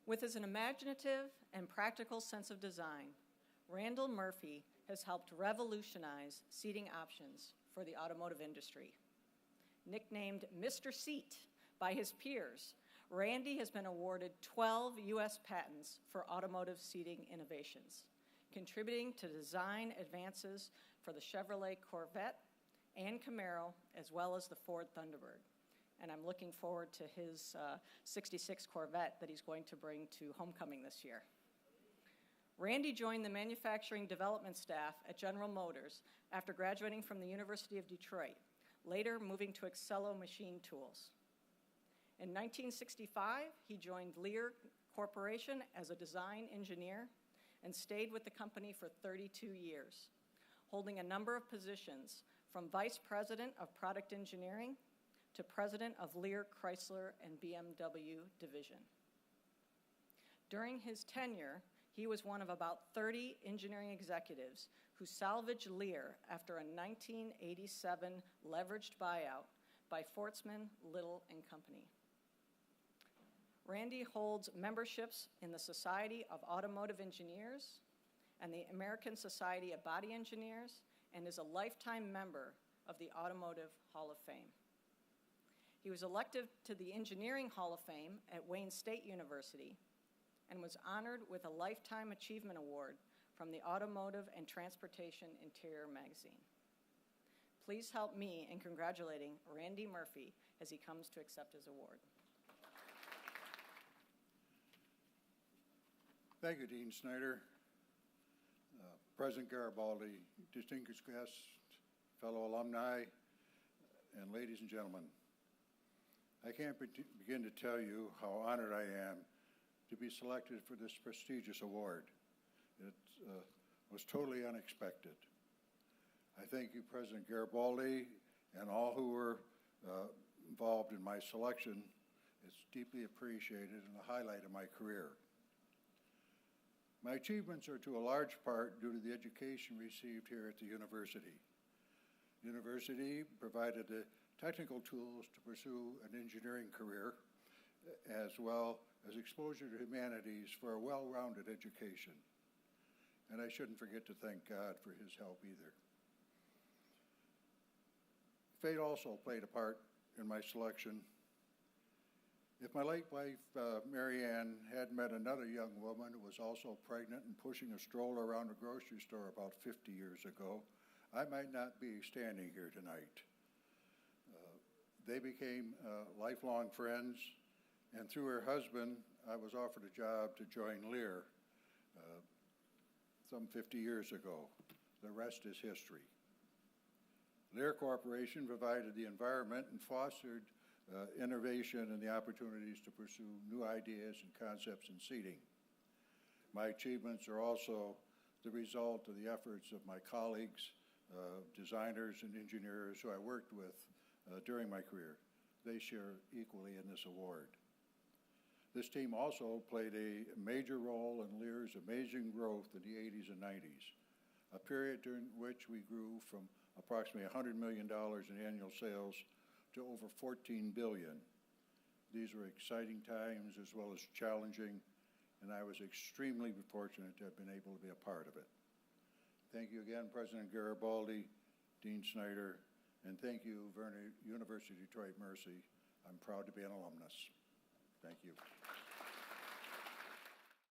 With his imaginative and practical sense of design, Randal Murphy has helped revolutionize seating options for the automotive industry. Nicknamed Mr. Seat by his peers, Randy has been awarded 12 U.S. patents for automotive seating innovations, contributing to design advances for the Chevrolet Corvette and Camaro, as well as the Ford Thunderbird. And I'm looking forward to his 66 Corvette that he's going to bring to homecoming this year. Randy joined the manufacturing development staff at General Motors after graduating from the University of Detroit, later moving to Excello Machine Tools. In 1965, he joined Lear Corporation as a design engineer and stayed with the company for 32 years, holding a number of positions from Vice President of Product Engineering to President of Lear, Chrysler, and BMW Division. During his tenure, he was one of about 30 engineering executives who salvaged Lear after a 1987 leveraged buyout by Fortsman, Little and Company. Randy holds memberships in the Society of Automotive Engineers and the American Society of Body Engineers, and is a lifetime member of the Automotive Hall of Fame. He was elected to the Engineering Hall of Fame at Wayne State University and was honored with a Lifetime Achievement Award from the Automotive and Transportation Interior magazine. Please help me in congratulating Randy Murphy as he comes to accept his award. Thank you, Dean Snyder. President Garibaldi, distinguished guests, fellow alumni, and ladies and gentlemen. I can't begin to tell you how honored I am to be selected for this prestigious award. It was totally unexpected. I thank you, President Garibaldi, and all who were involved in my selection. It's deeply appreciated and a highlight of my career. My achievements are to a large part due to the education received here at the university. The university provided the technical tools to pursue an engineering career, as well as exposure to humanities for a well-rounded education. And I shouldn't forget to thank God for his help either. Fate also played a part in my selection. If my late wife, Mary Ann, had met another young woman who was also pregnant and pushing a stroller around a grocery store about 50 years ago, I might not be standing here tonight. They became lifelong friends, and through her husband, I was offered a job to join Lear some 50 years ago. The rest is history. Lear Corporation provided the environment and fostered innovation and the opportunities to pursue new ideas and concepts in seating. My achievements are also the result of the efforts of my colleagues, designers and engineers who I worked with during my career. They share equally in this award. This team also played a major role in Lear's amazing growth in the 80s and 90s, a period during which we grew from approximately $100 million in annual sales to over $14 billion. These were exciting times as well as challenging, and I was extremely fortunate to have been able to be a part of it. Thank you again, President Garibaldi, Dean Snyder, and thank you, University of Detroit Mercy. I'm proud to be an alumnus. Thank you.